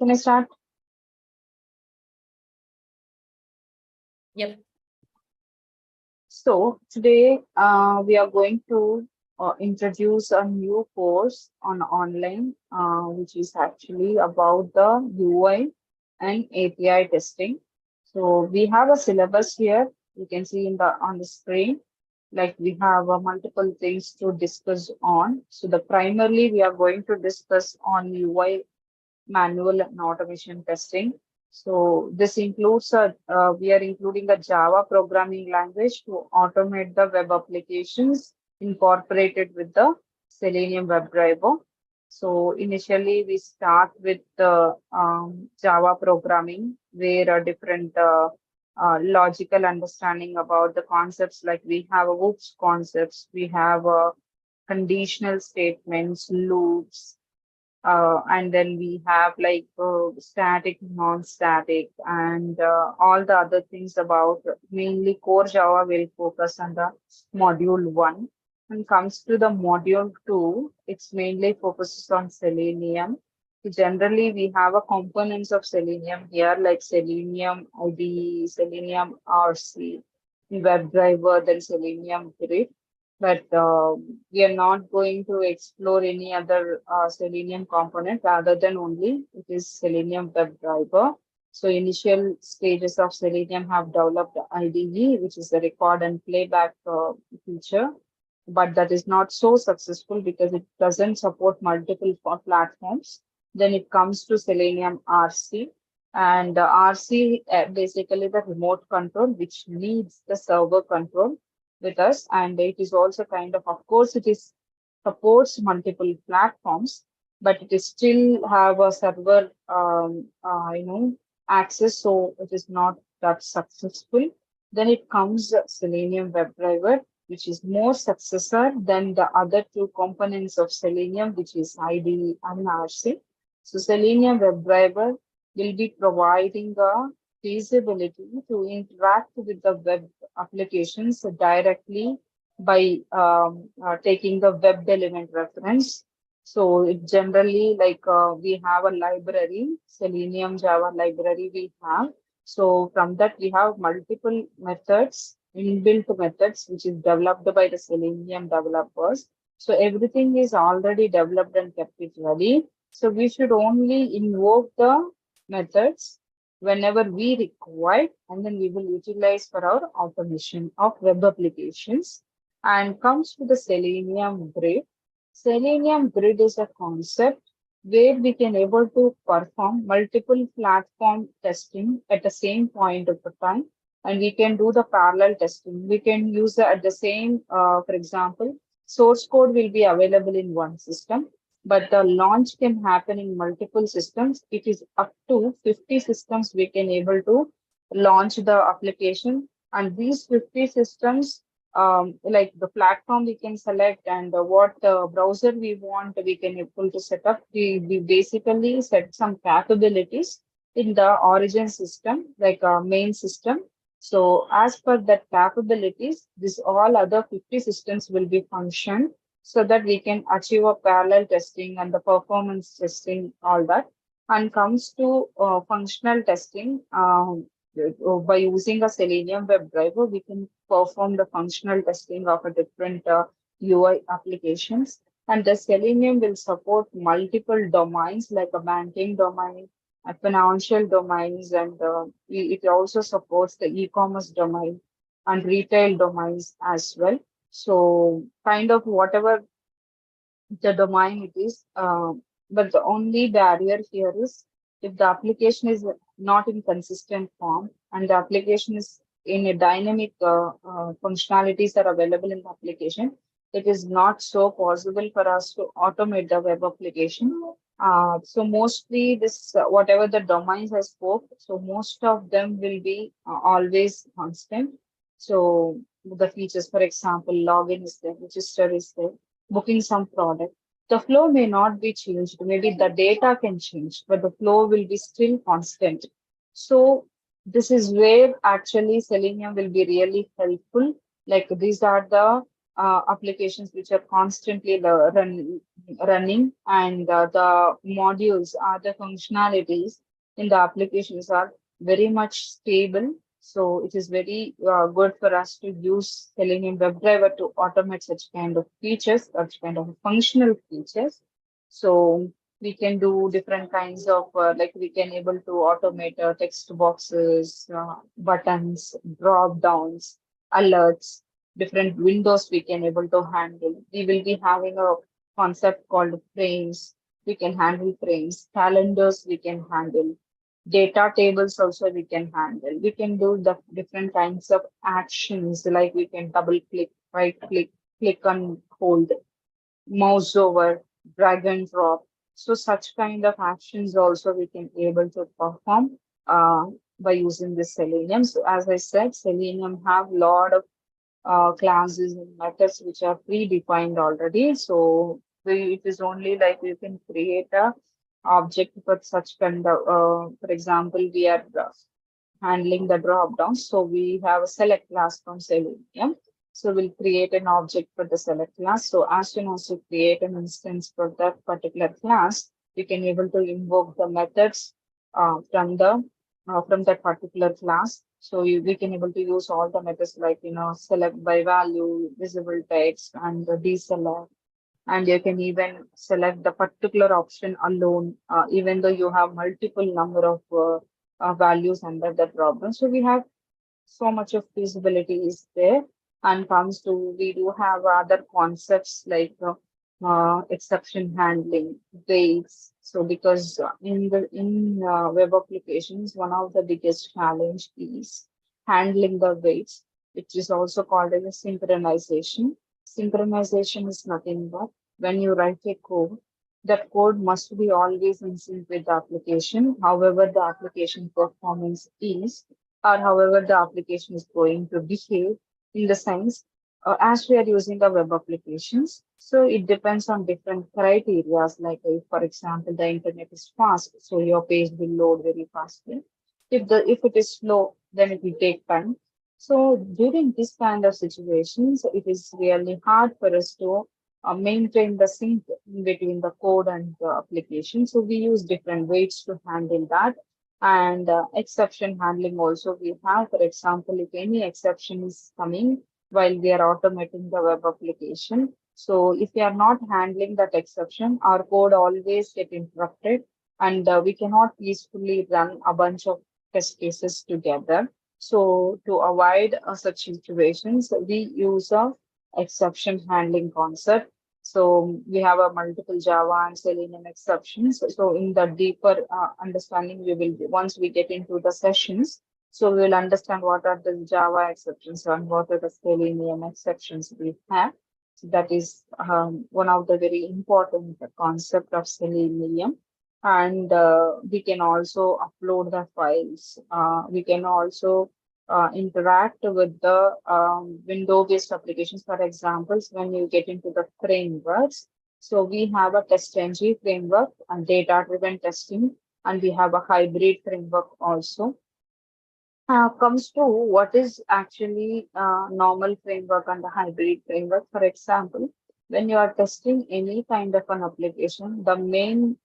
Can I start? Yep. So today we are going to introduce a new course on online, which is actually about the UI and API testing. So we have a syllabus here. You can see in the on the screen. Like we have multiple things to discuss on. So the primarily we are going to discuss on UI manual and automation testing. So this includes we are including a Java programming language to automate the web applications incorporated with the Selenium WebDriver. So initially we start with the Java programming where a different logical understanding about the concepts like we have OOPS concepts, we have conditional statements, loops, and then we have like static, non-static, and all the other things about mainly core Java will focus on the module one. When it comes to the module two, it's mainly focuses on Selenium. Generally, we have a components of Selenium here, like Selenium IDE, Selenium RC, WebDriver, then Selenium Grid, but we are not going to explore any other Selenium component rather than only it is Selenium WebDriver. So initial stages of Selenium have developed IDE, which is the record and playback feature, but that is not so successful because it doesn't support multiple platforms. Then it comes to Selenium RC, and RC basically the remote control, which needs the server control with us, and it is also of course it is supports multiple platforms, but it is still have a server access, so it is not that successful. Then it comes Selenium WebDriver, which is more successor than the other two components of Selenium, which is IDE and RC. So Selenium WebDriver will be providing a feasibility to interact with the web applications directly by taking the web element reference. So it generally we have a library, Selenium Java library we have. So from that we have multiple methods, inbuilt methods, which is developed by the Selenium developers. So everything is already developed and kept it ready. So we should only invoke the methods whenever we require, and then we will utilize for our automation of web applications. And comes to the Selenium Grid. Selenium Grid is a concept where we can able to perform multiple platform testing at the same point of the time, and we can do the parallel testing. We can use at the same, for example, source code will be available in one system, but the launch can happen in multiple systems. It is up to 50 systems we can able to launch the application, and these 50 systems, like the platform we can select, and what browser we want, we can able to set up. We basically set some capabilities in the origin system, like a main system. So as per that capabilities, this all other 50 systems will be functioned so that we can achieve a parallel testing and the performance testing, all that. And comes to functional testing, by using a Selenium WebDriver, we can perform the functional testing of a different UI applications. And the Selenium will support multiple domains like a banking domain, financial domains, and it also supports the e-commerce domain and retail domains as well. So whatever the domain it is, but the only barrier here is if the application is not in consistent form and the application is in a dynamic functionalities are available in the application, it is not so possible for us to automate the web application. So mostly this, whatever the domains I spoke, so most of them will be always constant. So the features, for example, login is there, register is there, booking some product. The flow may not be changed. Maybe the data can change, but the flow will be still constant. So this is where actually Selenium will be really helpful. Like these are the applications which are constantly running, and the modules are the functionalities in the applications are very much stable. So it is very good for us to use Selenium WebDriver to automate such kind of features, such kind of functional features. So we can do different kinds of like we can able to automate text boxes, buttons, drop downs, alerts, different windows we can able to handle. We will be having a concept called frames. We can handle frames, calendars we can handle, data tables also we can handle. We can do the different kinds of actions like we can double click, right click, click and hold, mouse over, drag and drop. So such kind of actions also we can able to perform by using this Selenium. So as I said, Selenium have lot of classes and methods which are predefined already. So it is only like you can create a object for such kind of, for example, we are handling the drop down. So we have a select class from Selenium. So we'll create an object for the select class. So as soon as you create an instance for that particular class, you can able to invoke the methods from that particular class. So we can able to use all the methods like, select by value, visible text, and the deselect. And you can even select the particular option alone, even though you have multiple number of values under the problem. So we have so much of feasibility is there, and comes to we do have other concepts like exception handling, waits. So because in web applications, one of the biggest challenge is handling the waits, which is also called as a synchronization. Synchronization is nothing but when you write a code, that code must be always in sync with the application, however the application performance is, or however the application is going to behave in the sense as we are using the web applications. So it depends on different criteria, like if, for example, the internet is fast, so your page will load very fastly. If it is slow, then it will take time. So during this kind of situations, it is really hard for us to maintain the sync between the code and the application. So we use different ways to handle that. And exception handling also we have. For example, if any exception is coming while we are automating the web application, so if we are not handling that exception, our code always get interrupted, and we cannot peacefully run a bunch of test cases together. So to avoid such situations, we use a exception handling concept. So we have a multiple Java and Selenium exceptions. So in the deeper understanding, we will once we get into the sessions, so we will understand what are the Java exceptions and what are the Selenium exceptions we have. So that is one of the very important concept of Selenium. And we can also upload the files. We can also interact with the window-based applications. For examples, when you get into the frameworks, so we have a TestNG framework and data-driven testing, and we have a hybrid framework also. Comes to what is actually normal framework and the hybrid framework. For example, when you are testing any kind of an application, the main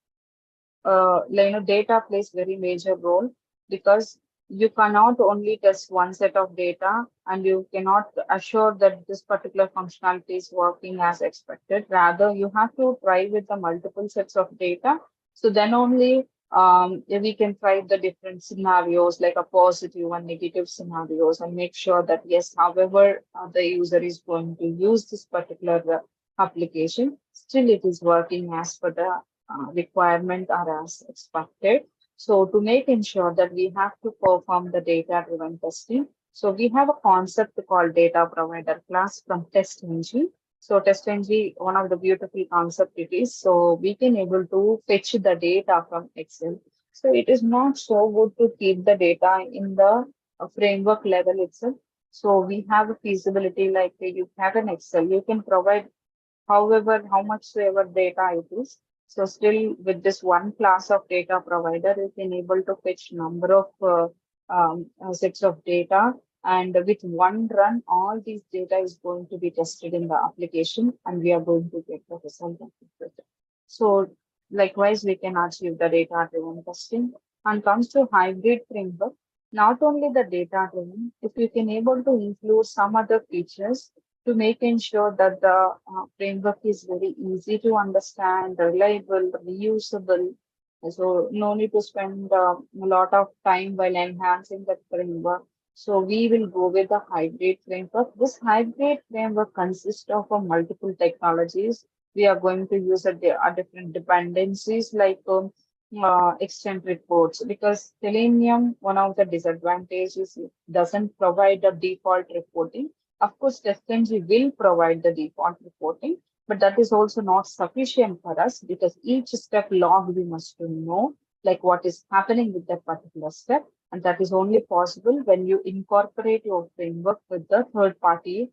data plays very major role, because you cannot only test one set of data and you cannot assure that this particular functionality is working as expected. Rather, you have to try with the multiple sets of data. So then only we can try the different scenarios like a positive and negative scenarios and make sure that yes, however the user is going to use this particular application, still it is working as per the requirement or as expected. So to make ensure that we have to perform the data-driven testing. So we have a concept called data provider class from TestNG. So TestNG, one of the beautiful concept it is. So we can able to fetch the data from Excel. So it is not so good to keep the data in the framework level itself. So we have a feasibility like you have an Excel, you can provide however how much ever data it is. So still with this one class of data provider, you can able to fetch number of sets of data, and with one run, all these data is going to be tested in the application, and we are going to get the result of it. So likewise, we can achieve the data-driven testing. And comes to hybrid framework, not only the data-driven, if you can able to include some other features to make ensure that the framework is very easy to understand, reliable, reusable. So no need to spend a lot of time while enhancing that framework. So we will go with the hybrid framework. This hybrid framework consists of multiple technologies. We are going to use a different dependencies like extent reports, because Selenium, one of the disadvantages, it doesn't provide a default reporting. Of course, TestNG will provide the default reporting, but that is also not sufficient for us because each step log we must to know, like what is happening with that particular step. And that is only possible when you incorporate your framework with the third party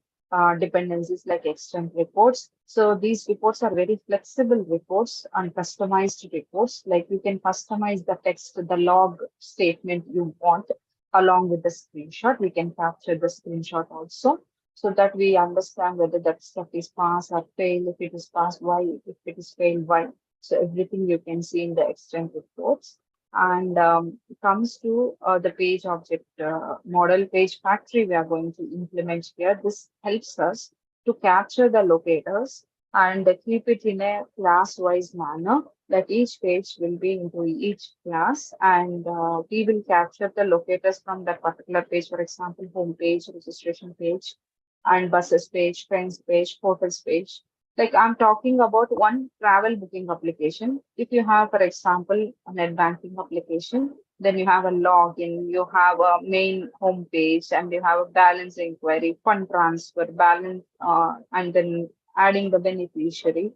dependencies like extent reports. So these reports are very flexible reports and customized reports. Like you can customize the text, the log statement you want along with the screenshot. We can capture the screenshot also so that we understand whether that stuff is pass or fail. If it is pass, why? If it is fail, why? So everything you can see in the extent reports. And comes to the page object model page factory we are going to implement here. This helps us to capture the locators and keep it in a class-wise manner, that each page will be into each class, and we will capture the locators from that particular page, for example, home page, registration page, and buses page, trains page, hotels page. Like I'm talking about one travel booking application. If you have, for example, a net banking application, then you have a login, you have a main home page, and you have a balance inquiry, fund transfer, balance, and then adding the beneficiary.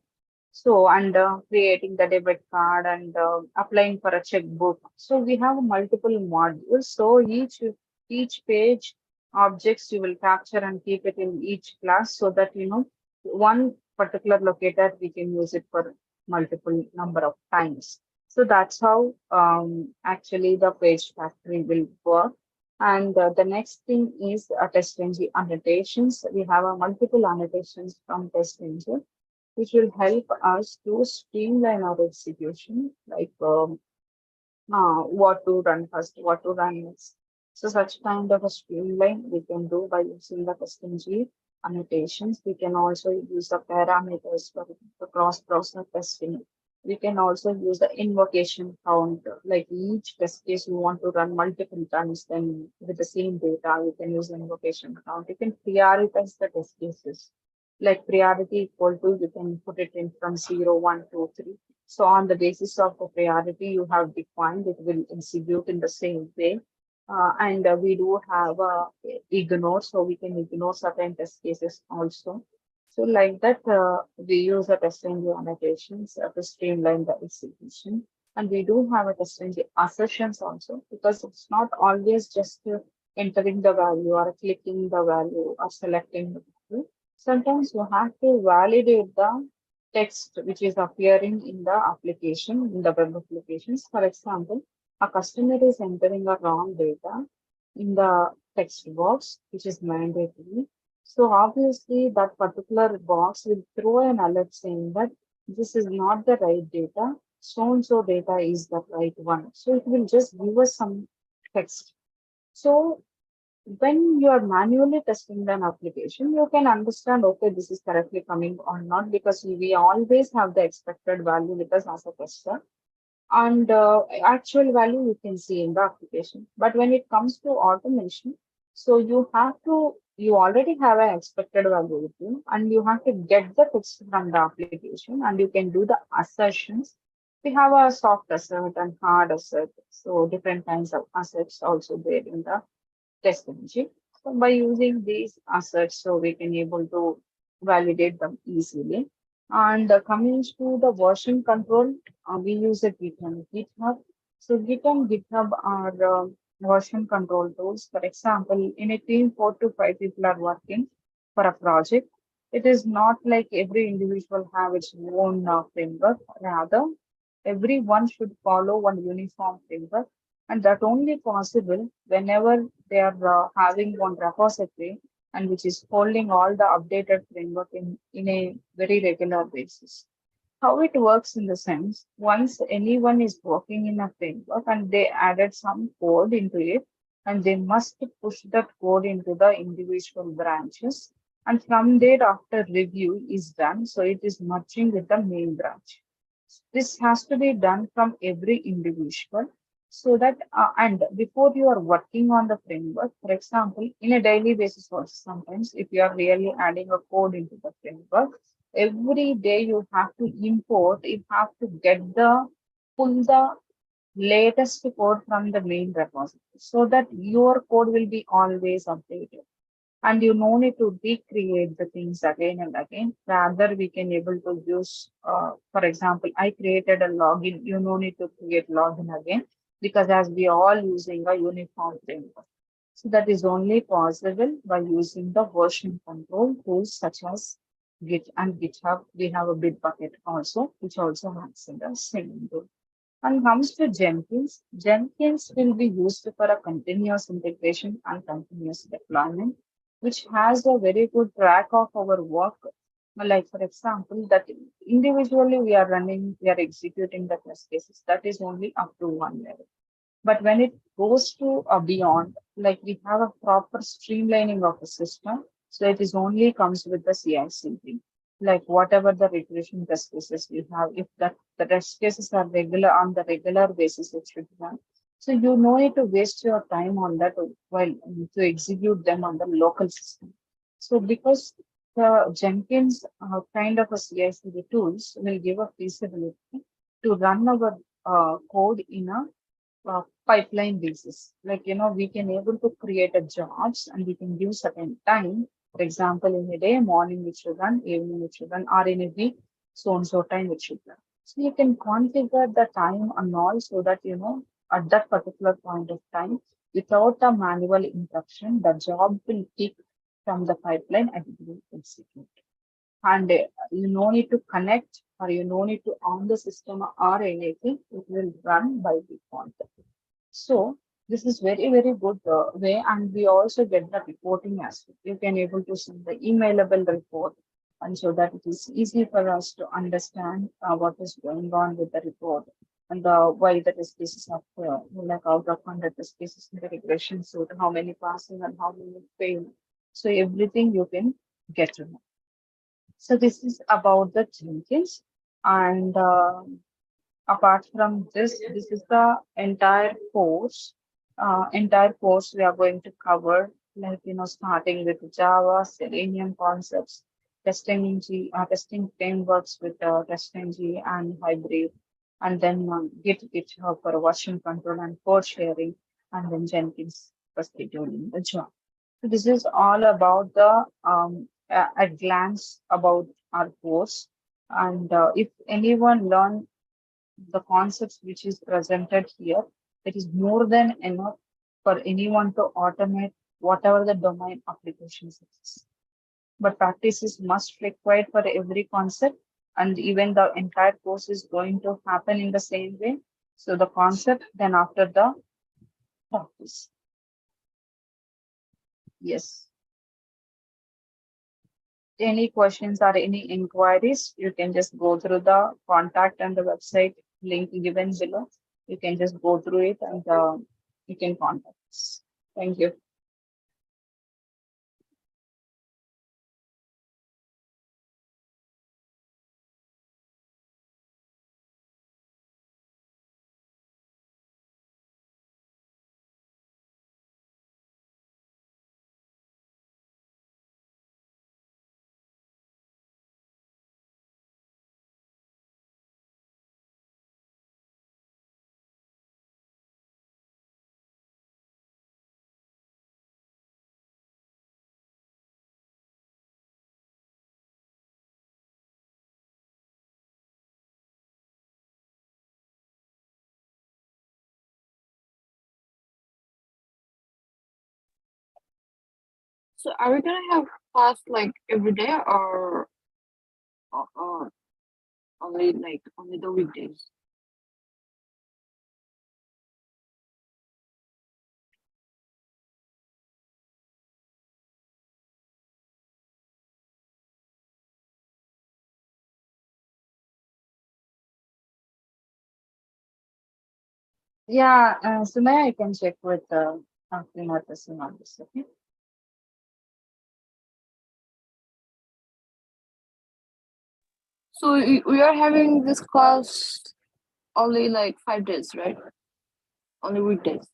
So, and creating the debit card and applying for a checkbook. So we have multiple modules. So each page objects you will capture and keep it in each class so that you know one particular locator we can use it for multiple number of times. So that's how actually the page factory will work. And the next thing is test engine annotations. We have multiple annotations from test engine which will help us to streamline our execution, like what to run first, what to run next. So such kind of a streamline we can do by using the custom G annotations. We can also use the parameters for the cross-browser testing. We can also use the invocation count, like each test case you want to run multiple times, then with the same data, you can use invocation count. You can prioritize the test cases like priority equal to, you can put it in from 0, 1, 2, 3. So on the basis of the priority you have defined, it will execute in the same way. And we do have ignore, so we can ignore certain test cases also. So like that, we use the testing annotations to streamline the execution. And we do have a testing assertions also, because it's not always just entering the value or clicking the value or selecting the value. Sometimes you have to validate the text which is appearing in the application, in the web applications. For example, a customer is entering a wrong data in the text box, which is mandatory. So obviously that particular box will throw an alert saying that this is not the right data, so and so data is the right one. So it will just give us some text. So when you are manually testing an application, you can understand, okay, this is correctly coming or not, because we always have the expected value with us as a tester. And actual value you can see in the application. But when it comes to automation, so you already have an expected value with you, and you have to get the text from the application, and you can do the assertions. We have a soft assert and hard assert. So different kinds of assets also there in the test engine. So by using these assets, so we can able to validate them easily. And coming to the version control, we use a Git and GitHub. So Git and GitHub are version control tools. For example, in a team, 4 to 5 people are working for a project. It is not like every individual have its own framework. Rather, everyone should follow one uniform framework, and that only possible whenever they are having one repository and which is holding all the updated framework in a very regular basis. How it works in the sense, once anyone is working in a framework and they added some code into it, and they must push that code into the individual branches. And from there, after review is done, so it is merging with the main branch. This has to be done from every individual so that, and before you are working on the framework, for example, in a daily basis also sometimes, if you are really adding a code into the framework, every day you have to import, you have to pull the latest code from the main repository so that your code will be always updated and you no need to recreate the things again and again. Rather, we can able to use, for example, I created a login. You no need to create login again because as we are all using a uniform framework. So that is only possible by using the version control tools such as Git and GitHub. We have a Bitbucket also, which also works in the same tool. And comes to Jenkins, Jenkins will be used for a continuous integration and continuous deployment, which has a very good track of our work. Like for example, that individually we are executing the test cases. That is only up to one level. But when it goes to beyond, like we have a proper streamlining of the system, so it is only comes with the CI/CD. Like whatever the regression test cases you have, if that the test cases are regular on the regular basis, it should be done. So you no need to waste your time on that while to execute them on the local system. So because the Jenkins kind of a CI/CD tools will give a feasibility to run our code in a pipeline basis. Like, we can able to create a jobs and we can give certain time. For example, in a day, morning which should run, evening which should run, or in a week, so and so time which should run. So you can configure the time and all so that, at that particular point of time, without a manual interruption, the job will pick from the pipeline and it will execute. And you no need to connect or you no need to on the system or anything. It will run by default. So this is very, very good way, and we also get the reporting as well. You can able to send the emailable report, and so that it is easy for us to understand what is going on with the report and why the test cases are like out of 100 test cases in the regression suit, how many passing and how many fail. So everything you can get to know. So this is about the Jenkins, and apart from this, this is the entire course. Entire course we are going to cover, like starting with Java, Selenium concepts, testing frameworks with TestNG and Hybrid, and then GitHub for version control and code sharing, and then Jenkins for scheduling the job. So this is all about the at glance about our course. And if anyone learn the concepts which is presented here, it is more than enough for anyone to automate whatever the domain applications is. But practice is must required for every concept, and even the entire course is going to happen in the same way. So the concept, then after the practice. Yes. Any questions or any inquiries, you can just go through the contact and the website link given below. You can just go through it and you can contact us. Thank you. So are we gonna have class like every day or only like only the weekdays? Yeah, Sumaya, I can check with Afrin person on this. Okay. So we are having this class only like 5 days, right? Only weekdays.